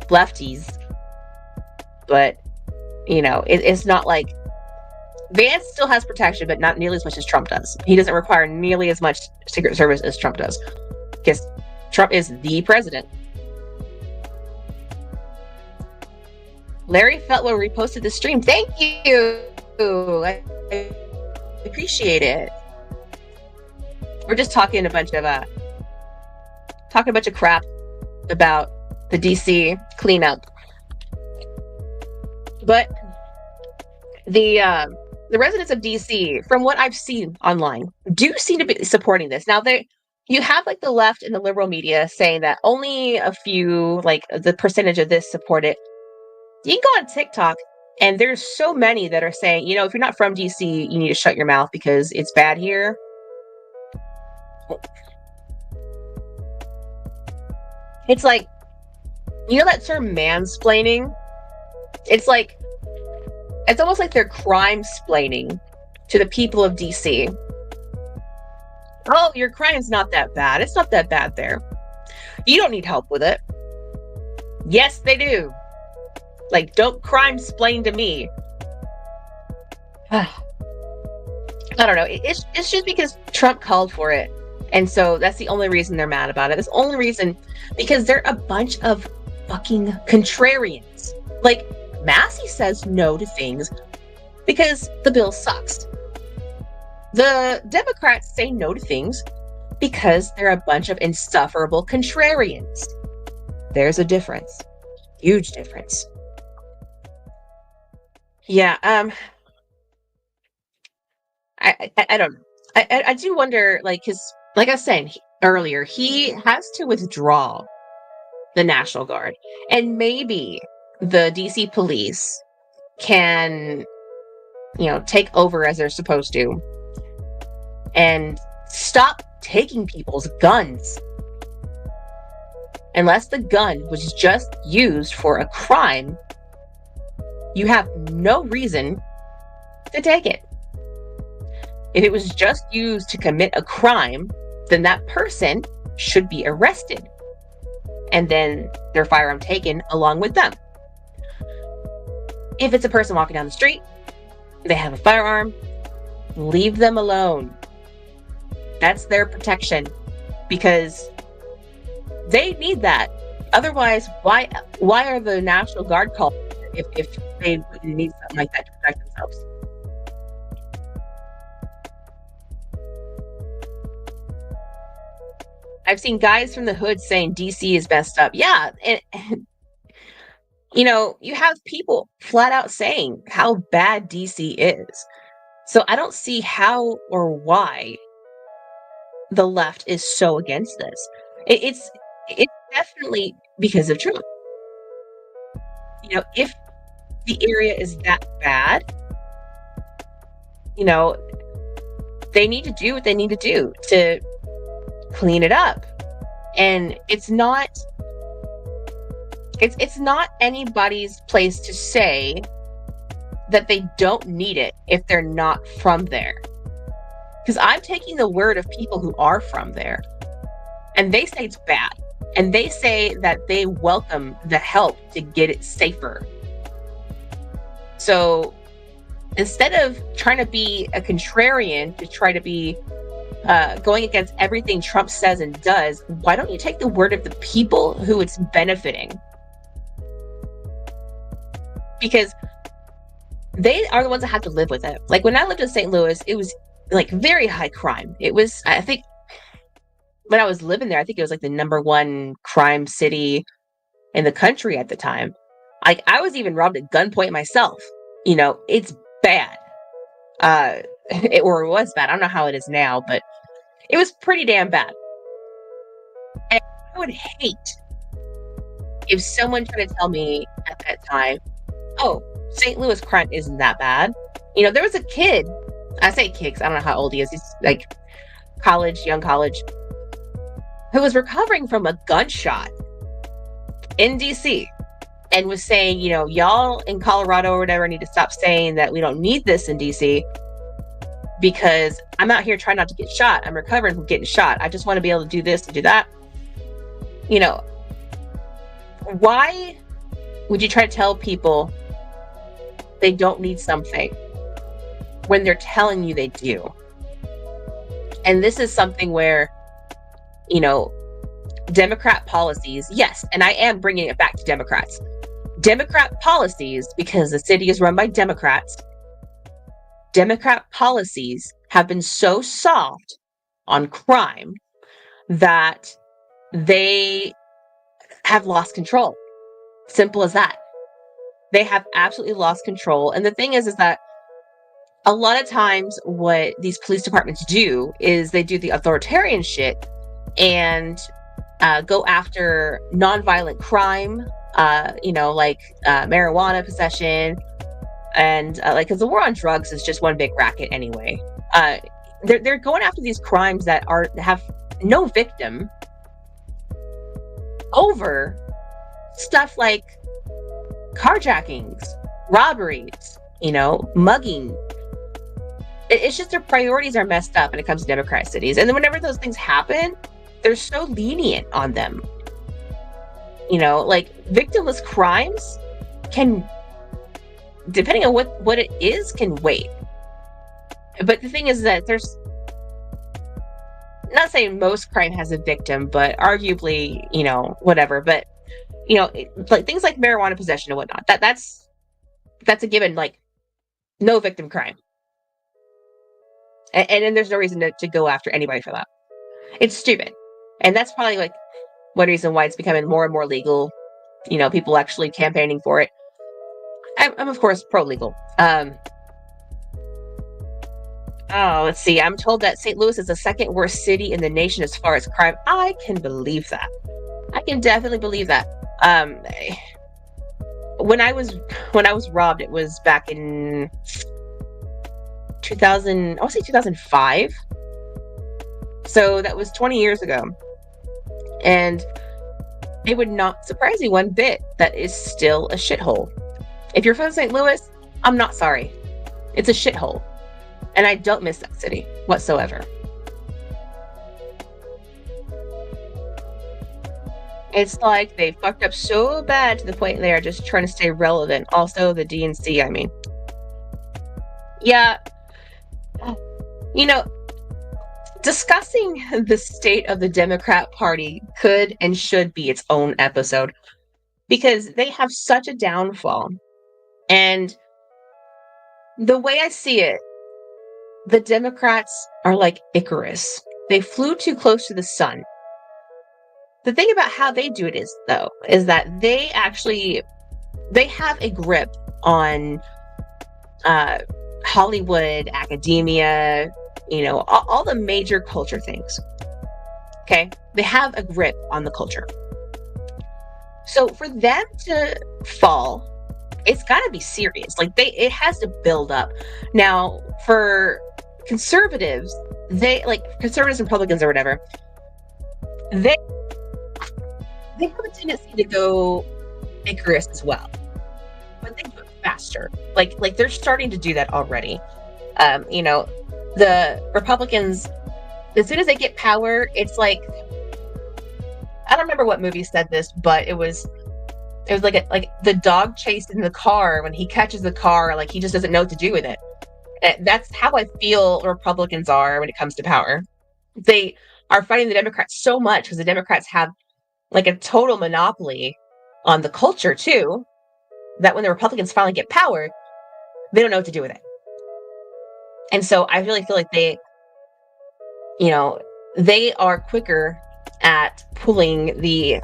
lefties. But you know, it's not like Vance still has protection, but not nearly as much as Trump does. He doesn't require nearly as much Secret Service as Trump does, because Trump is the president. Larry Feltwell reposted the stream. Thank you. I appreciate it. We're just talking a bunch of crap about the DC cleanup. But the residents of DC, from what I've seen online, do seem to be supporting this. Now you have like the left and the liberal media saying that only a few, like the percentage of this support it. You can go on TikTok, and there's so many that are saying, you know, if you're not from DC, you need to shut your mouth because it's bad here. It's like, you know that term mansplaining? It's almost like they're crime-splaining to the people of DC. Oh, your crime's not that bad. It's not that bad there. You don't need help with it. Yes, they do. Like, don't crime-splain to me. I don't know. It's just because Trump called for it. And so that's the only reason they're mad about it. That's the only reason, because they're a bunch of fucking contrarians. Like, Massey says no to things because the bill sucks. The Democrats say no to things because they're a bunch of insufferable contrarians. There's a difference. Huge difference. Yeah, I don't know. I do wonder, like, because, like I was saying earlier, he has to withdraw the National Guard. And maybe the DC police can, take over as they're supposed to and stop taking people's guns. Unless the gun was just used for a crime, you have no reason to take it. If it was just used to commit a crime, then that person should be arrested and then their firearm taken along with them. If it's a person walking down the street, they have a firearm, leave them alone. That's their protection, because they need that. Otherwise, why are the National Guard called if they wouldn't need something like that to protect themselves? I've seen guys from the hood saying DC is messed up. Yeah, and you have people flat out saying how bad DC is. So I don't see how or why the left is so against this. It's definitely because of Trump. If the area is that bad, they need to do what they need to do to clean it up. And it's not anybody's place to say that they don't need it if they're not from there. Because I'm taking the word of people who are from there, and they say it's bad. And they say that they welcome the help to get it safer. So instead of trying to be a contrarian, to try to be going against everything Trump says and does, why don't you take the word of the people who it's benefiting? Because they are the ones that have to live with it. Like, when I lived in St. Louis, it was like very high crime. It was, I think, when I was living there, I think it was like the number 1 crime city in the country at the time. Like, I was even robbed at gunpoint myself. It's bad. It was bad. I don't know how it is now, but it was pretty damn bad. And I would hate if someone tried to tell me at that time, oh, St. Louis crime isn't that bad. There was a kid, I say kid because I don't know how old he is. He's like young college, who was recovering from a gunshot in DC and was saying, y'all in Colorado or whatever need to stop saying that we don't need this in DC, because I'm out here trying not to get shot. I'm recovering from getting shot. I just want to be able to do this and do that. Why would you try to tell people they don't need something when they're telling you they do? And this is something where, Democrat policies, yes, and I am bringing it back to Democrats. Democrat policies, because the city is run by Democrats, Democrat policies have been so soft on crime that they have lost control. Simple as that. They have absolutely lost control. And the thing is that a lot of times what these police departments do is they do the authoritarian shit and go after nonviolent crime, like marijuana possession, and because the war on drugs is just one big racket anyway. They're going after these crimes that have no victim over stuff like carjackings, robberies, mugging. It's just their priorities are messed up when it comes to Democrat cities. And then whenever those things happen, they're so lenient on them. Like victimless crimes can, depending on what it is, can wait. But the thing is that there's, not saying most crime has a victim, but arguably, whatever. But, like things like marijuana possession and whatnot, that's a given. Like, No victim crime. And then there's no reason to go after anybody for that. It's stupid. And that's probably like one reason why it's becoming more and more legal. People actually campaigning for it. I'm of course pro legal. Let's see. I'm told that St. Louis is the second worst city in the nation as far as crime. I can believe that. I can definitely believe that. When I was robbed, it was back in 2000. I want to say 2005. So that was 20 years ago, and it would not surprise me one bit that is still a shithole. If you're from St. Louis, I'm not sorry. It's a shithole. And I don't miss that city whatsoever. It's like they fucked up so bad to the point they are just trying to stay relevant. Also, the DNC, I mean. Yeah. Discussing the state of the Democrat Party could and should be its own episode, because they have such a downfall. And the way I see it, the Democrats are like Icarus. They flew too close to the sun. The thing about how they do it is that they have a grip on Hollywood, academia, all the major culture things. Okay? They have a grip on the culture. So for them to fall, it's got to be serious. Like it has to build up. Now, for conservatives, conservatives and Republicans or whatever, they have a tendency to go Icarus as well, but they do it faster. Like they're starting to do that already. The Republicans, as soon as they get power, it's like, I don't remember what movie said this, but it was like the dog chased in the car. When he catches the car, like he just doesn't know what to do with it. And that's how I feel Republicans are when it comes to power. They are fighting the Democrats so much because the Democrats have like a total monopoly on the culture too, that when the Republicans finally get power, they don't know what to do with it. And so I really feel like they are quicker at pulling the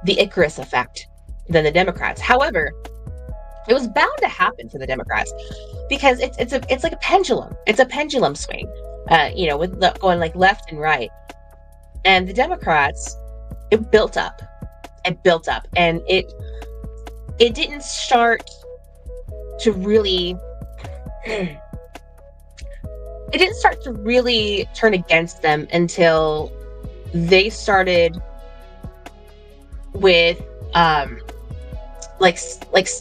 Icarus effect than the Democrats. However, it was bound to happen for the Democrats because it's like a pendulum. It's a pendulum swing, with going like left and right. And the Democrats, it built up, and it didn't start to really. It didn't start to really turn against them until they started with like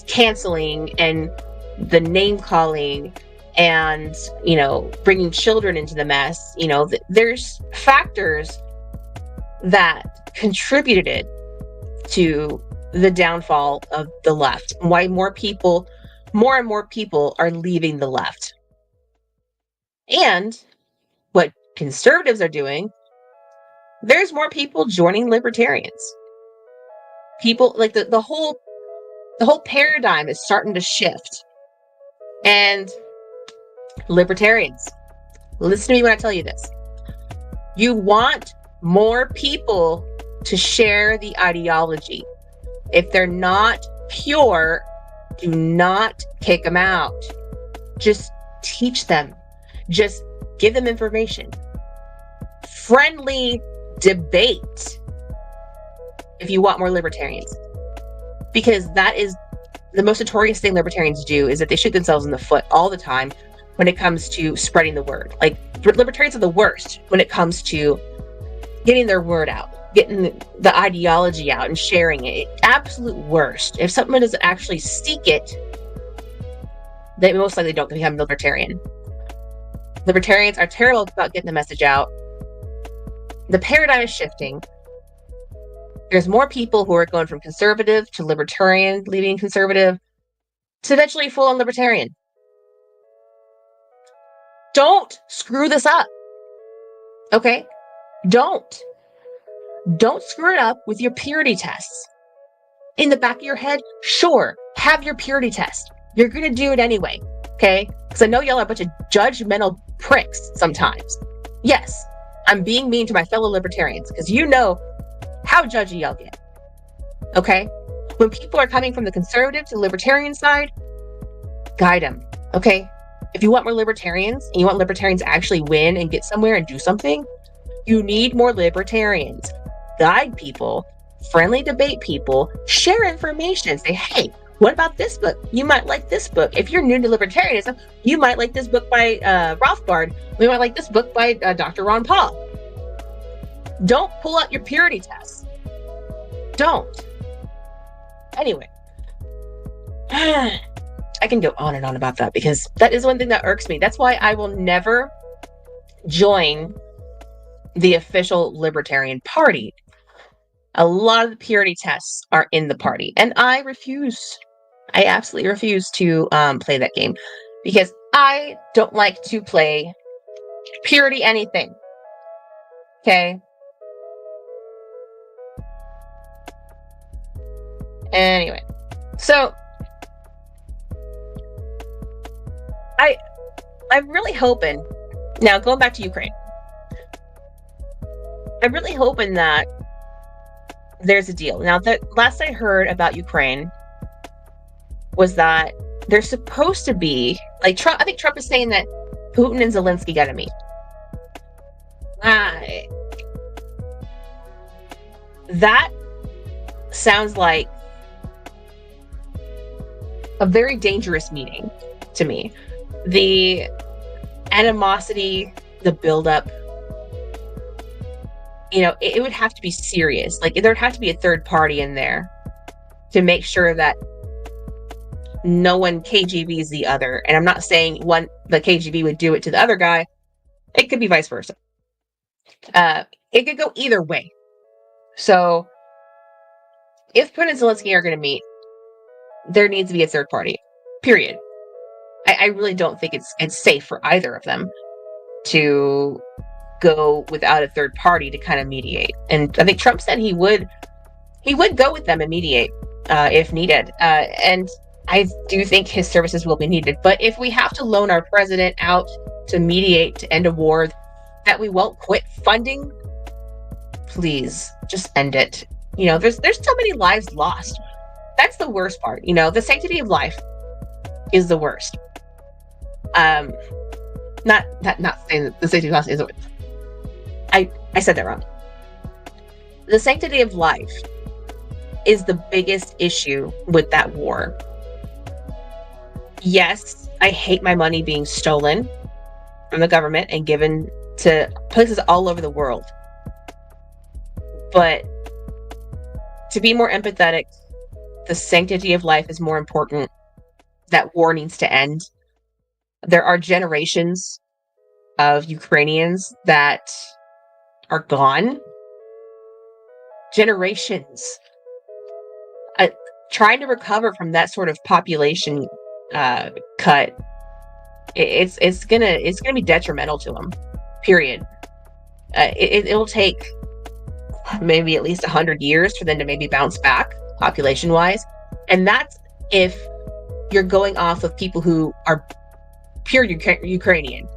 canceling and the name calling and bringing children into the mess. There's factors that contributed to the downfall of the left, and why more and more people are leaving the left. And what conservatives are doing, there's more people joining libertarians. People like the whole paradigm is starting to shift. And libertarians, listen to me when I tell you this. You want more people to share the ideology. If they're not pure, do not kick them out. Just teach them. Just give them information. Friendly debate if you want more libertarians. Because that is the most notorious thing libertarians do, is that they shoot themselves in the foot all the time when it comes to spreading the word. Like, libertarians are the worst when it comes to getting their word out, getting the ideology out and sharing it. Absolute worst. If someone doesn't actually seek it, they most likely don't become libertarian. Libertarians are terrible about getting the message out. The paradigm is shifting. There's more people who are going from conservative to libertarian, leaving conservative, to eventually full-on libertarian. Don't screw this up. Okay? Don't screw it up with your purity tests. In the back of your head, sure, have your purity test. You're going to do it anyway. Okay? Because I know y'all are a bunch of judgmental pricks sometimes. Yes, I'm being mean to my fellow libertarians because you know how judgy y'all get. Okay? When people are coming from the conservative to the libertarian side, guide them. Okay? If you want more libertarians and you want libertarians to actually win and get somewhere and do something, you need more libertarians. Guide people, friendly debate people, share information. Say, hey, what about this book? You might like this book. If you're new to libertarianism, you might like this book by Rothbard. We might like this book by Dr. Ron Paul. Don't pull out your purity tests. Don't. Anyway. I can go on and on about that because that is one thing that irks me. That's why I will never join the official Libertarian Party. A lot of the purity tests are in the party, and I refuse. I absolutely refuse to play that game because I don't like to play purity anything. Okay? Anyway, so I'm really hoping, now going back to Ukraine, I'm really hoping that there's a deal. Now, the last I heard about Ukraine was that there's supposed to be, like Trump, I think Trump is saying that Putin and Zelensky gotta meet. That sounds like a very dangerous meeting to me. The animosity, the buildup, it would have to be serious. Like, there would have to be a third party in there to make sure that no one KGBs the other. And I'm not saying the KGB would do it to the other guy. It could be vice versa. It could go either way. So, if Putin and Zelensky are going to meet, there needs to be a third party. Period. I really don't think it's safe for either of them to go without a third party to kind of mediate. And I think Trump said he would go with them and mediate if needed. And I do think his services will be needed. But if we have to loan our president out to mediate to end a war that we won't quit funding, please just end it. There's so many lives lost. That's the worst part. The sanctity of life is the worst. Not saying that the sanctity of life is the worst. I said that wrong. The sanctity of life is the biggest issue with that war. Yes, I hate my money being stolen from the government and given to places all over the world. But to be more empathetic, the sanctity of life is more important. That war needs to end. There are generations of Ukrainians that are gone. Generations. Trying to recover from that sort of population cut, it's gonna be detrimental to them. Period. It'll take maybe at least 100 years for them to maybe bounce back population-wise, and that's if you're going off of people who are pure Ukrainian,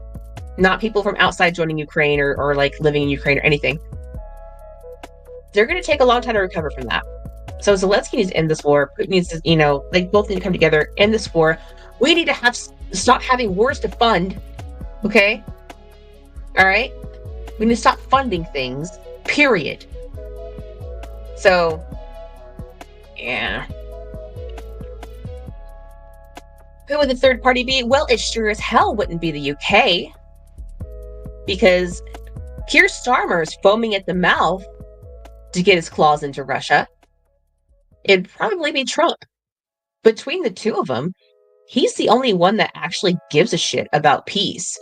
not people from outside joining Ukraine or like living in Ukraine or anything. They're going to take a long time to recover from that. So Zelensky needs to end this war. Putin needs to, they both need to come together, end this war. We need to stop having wars to fund. Okay? All right? We need to stop funding things. Period. So, yeah. Who would the third party be? Well, it sure as hell wouldn't be the UK. Because Keir Starmer is foaming at the mouth to get his claws into Russia. It'd probably be Trump. Between the two of them, he's the only one that actually gives a shit about peace.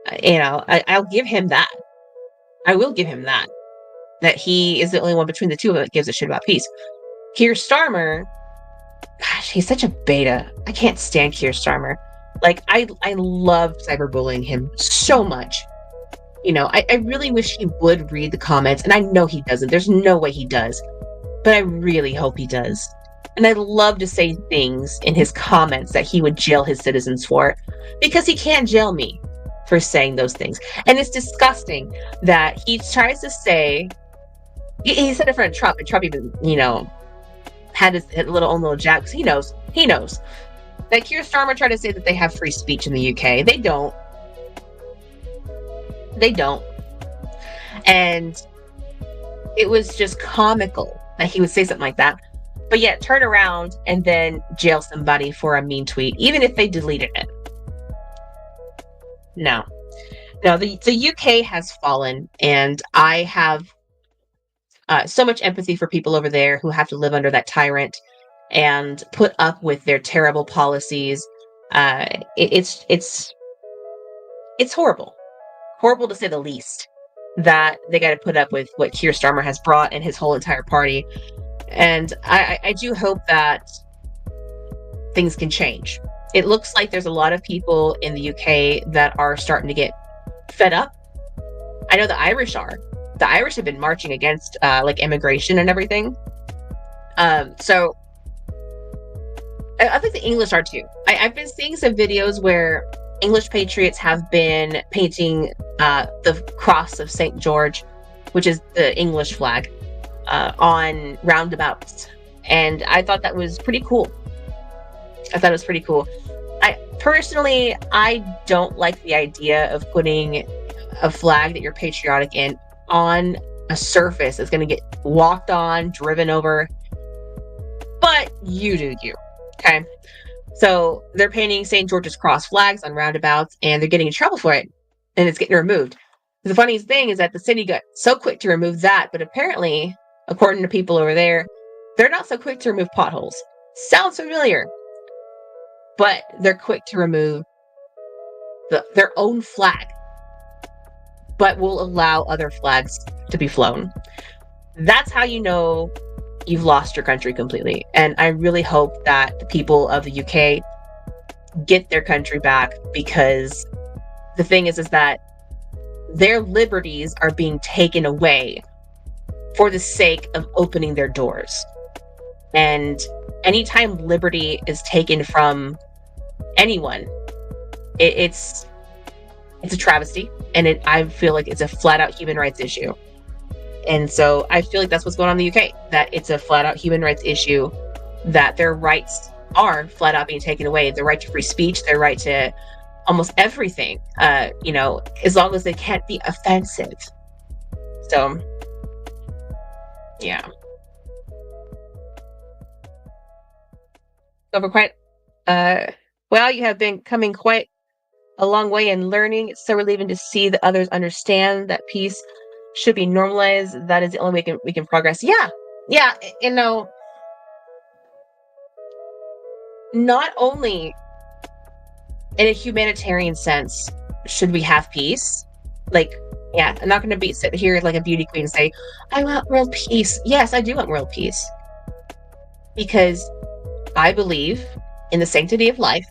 I'll give him that. I will give him that. That he is the only one between the two of them that gives a shit about peace. Keir Starmer, gosh, he's such a beta. I can't stand Keir Starmer. Like, I love cyberbullying him so much. I really wish he would read the comments, and I know he doesn't. There's no way he does. But I really hope he does. And I love to say things in his comments that he would jail his citizens for, because he can't jail me for saying those things. And it's disgusting that he tries to say, he said it in front of Trump, and Trump even, had his little jab, because he knows that Keir Starmer tried to say that they have free speech in the UK. They don't. And it was just comical that he would say something like that, but yet turn around and then jail somebody for a mean tweet, even if they deleted it. No, the UK has fallen, and I have so much empathy for people over there who have to live under that tyrant and put up with their terrible policies. It's horrible to say the least, that they got to put up with what Keir Starmer has brought and his whole entire party. And I do hope that things can change. It looks like there's a lot of people in the UK that are starting to get fed up. I know the Irish are. The Irish have been marching against immigration and everything. So I think the English are too. I've been seeing some videos where English patriots have been painting the cross of St. George, which is the English flag, on roundabouts. And I thought that was pretty cool. I don't like the idea of putting a flag that you're patriotic in on a surface that's going to get walked on, driven over. But you do you. Okay. So they're painting St. George's Cross flags on roundabouts, and they're getting in trouble for it, and it's getting removed. The funniest thing is that the city got so quick to remove that, but apparently, according to people over there, they're not so quick to remove potholes. Sounds familiar. But they're quick to remove their own flag, but will allow other flags to be flown. That's how you know you've lost your country completely. And I really hope that the people of the UK get their country back, because the thing is that their liberties are being taken away for the sake of opening their doors. And anytime liberty is taken from anyone, it's a travesty, and I feel like it's a flat out human rights issue. And so I feel like that's what's going on in the UK, that it's a flat out human rights issue, that their rights are flat out being taken away. Their right to free speech, their right to almost everything, as long as they can't be offensive. So, yeah. So for quite, well, you have been coming quite a long way in learning. It's so relieving to see that others understand that peace should be normalized. That is the only way we can progress. Yeah. Not only in a humanitarian sense should we have peace. I'm not going to sit here like a beauty queen and say, I want world peace. Yes, I do want world peace, because I believe in the sanctity of life,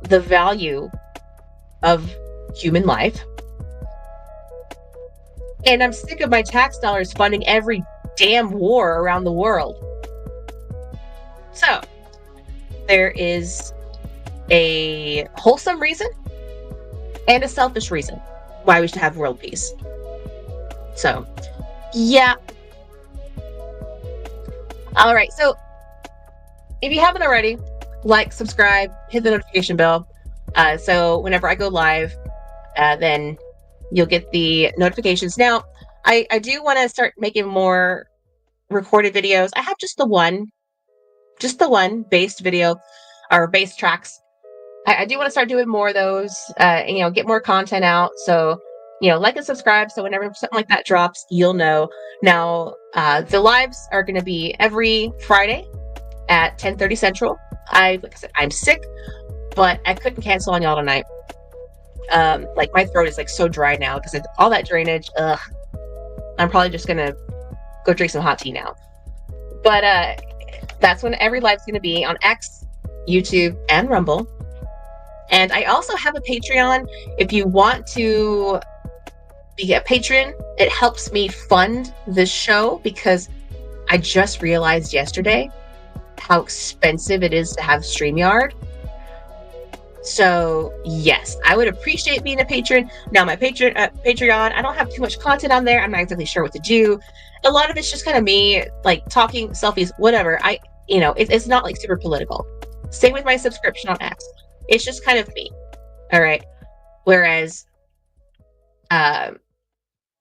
the value of human life, and I'm sick of my tax dollars funding every damn war around the world. So there is a wholesome reason and a selfish reason why we should have world peace. So, yeah. All right. So if you haven't already, like, subscribe, hit the notification bell. So whenever I go live, then you'll get the notifications. Now, I do want to start making more recorded videos. I have just the one based video, or based tracks. I do want to start doing more of those, get more content out. So, like and subscribe, so whenever something like that drops, you'll know. Now, the lives are going to be every Friday at 10:30 Central. Like I said, I'm sick, but I couldn't cancel on y'all tonight. My throat is so dry now because of all that drainage. I'm probably just gonna go drink some hot tea now. But that's when every live's gonna be on X, YouTube, and Rumble. And I also have a Patreon. If you want to be a patron, it helps me fund this show, because I just realized yesterday how expensive it is to have StreamYard. So yes, I would appreciate being a patron. Now my Patreon, I don't have too much content on there. I'm not exactly sure what to do. A lot of it's just kind of me like talking, selfies, whatever. It's not like super political. Same with my subscription on X. It's just kind of me. All right. Whereas my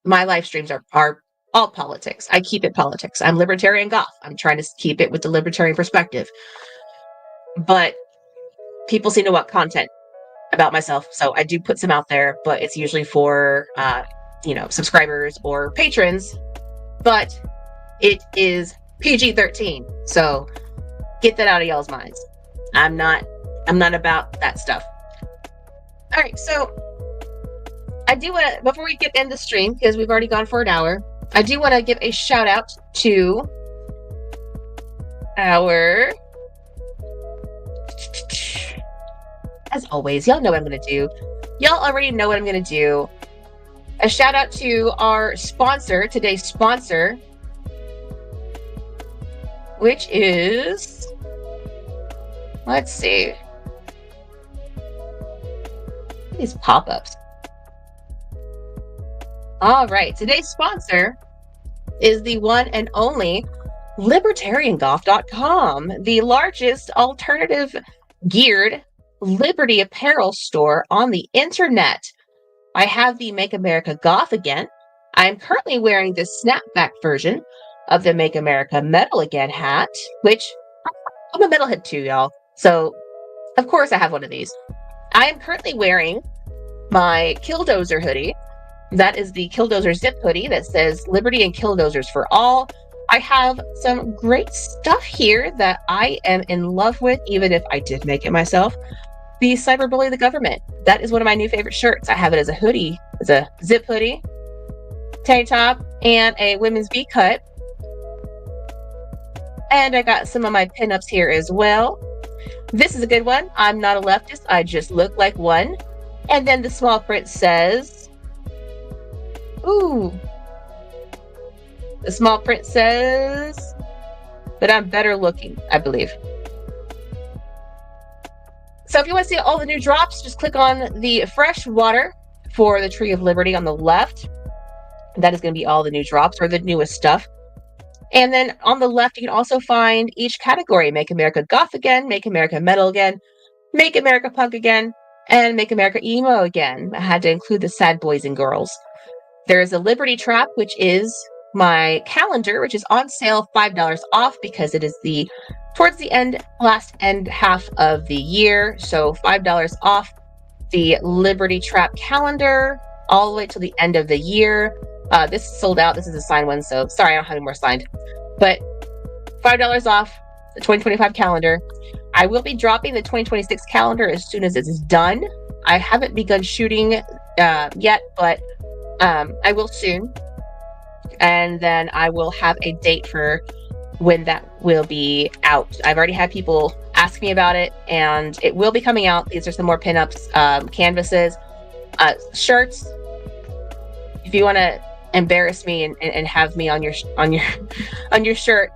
live streams are all politics. I keep it politics. I'm libertarian goth. I'm trying to keep it with the libertarian perspective. But people seem to want content about myself, so I do put some out there, but it's usually for subscribers or patrons. But it is PG-13, so get that out of y'all's minds. I'm not about that stuff. All right, so I do want to, before we get in the stream, because we've already gone for an hour, I do want to give a shout out to our, as always, y'all know what I'm going to do. Y'all already know what I'm going to do. A shout out to our sponsor, today's sponsor, which is, let's see, these pop-ups. All right, today's sponsor is the one and only libertariangoth.com, the largest alternative geared Liberty apparel store on the internet. I have the Make America Goth Again. I'm currently wearing the snapback version of the Make America Metal Again hat, which I'm a metalhead too, y'all. So, of course, I have one of these. I am currently wearing my Killdozer hoodie. That is the Killdozer zip hoodie that says Liberty and Killdozers for all. I have some great stuff here that I am in love with, even if I did make it myself. The Cyberbully the Government. That is one of my new favorite shirts. I have it as a hoodie. It's a zip hoodie, tank top, and a women's V-cut. And I got some of my pinups here as well. This is a good one. I'm not a leftist. I just look like one. And then the small print says, ooh. The small print says that I'm better looking, I believe. So if you want to see all the new drops, just click on the fresh water for the Tree of Liberty on the left. That is going to be all the new drops or the newest stuff. And then on the left, you can also find each category. Make America Goth Again, Make America Metal Again, Make America Punk Again, and Make America Emo Again. I had to include the sad boys and girls. There is a Liberty Trap, which is my calendar, which is on sale $5 off because it is towards the last end half of the year. So $5 off the Liberty Trap calendar all the way till the end of the year. This is sold out. This is a signed one, so sorry I don't have any more signed. But $5 off the 2025 calendar. I will be dropping the 2026 calendar as soon as it's done. I haven't begun shooting yet, but I will soon. And then I will have a date for when that will be out. I've already had people ask me about it, and it will be coming out. These are some more pinups, canvases, shirts. If you want to embarrass me and have me on your shirt,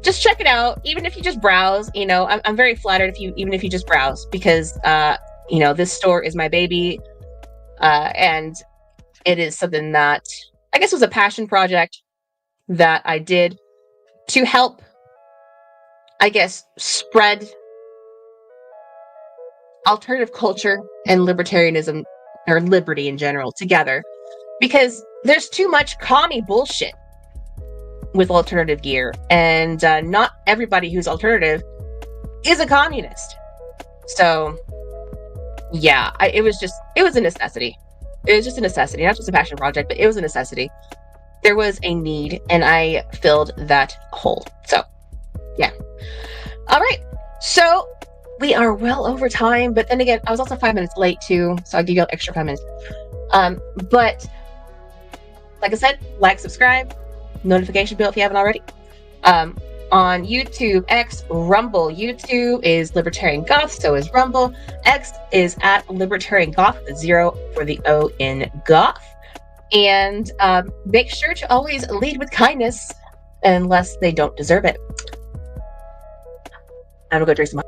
just check it out. Even if you just browse, I'm very flattered even if you just browse, because this store is my baby, and it is something that I guess was a passion project that I did to help, I guess, spread alternative culture and libertarianism, or liberty in general, together, because there's too much commie bullshit with alternative gear, and not everybody who's alternative is a communist. So yeah, it was a necessity. It was just a necessity, not just a passion project, but it was a necessity. There was a need, and I filled that hole. So, yeah. All right. So, we are well over time, but then again, I was also 5 minutes late too, so I'll give you an extra 5 minutes. But, like I said, like, subscribe, notification bell if you haven't already. On YouTube, X, Rumble. YouTube is Libertarian Goth, so is Rumble. X is at Libertarian Goth, 0 for the O in Goth. And make sure to always lead with kindness. unless they don't deserve it. I'm gonna go drink some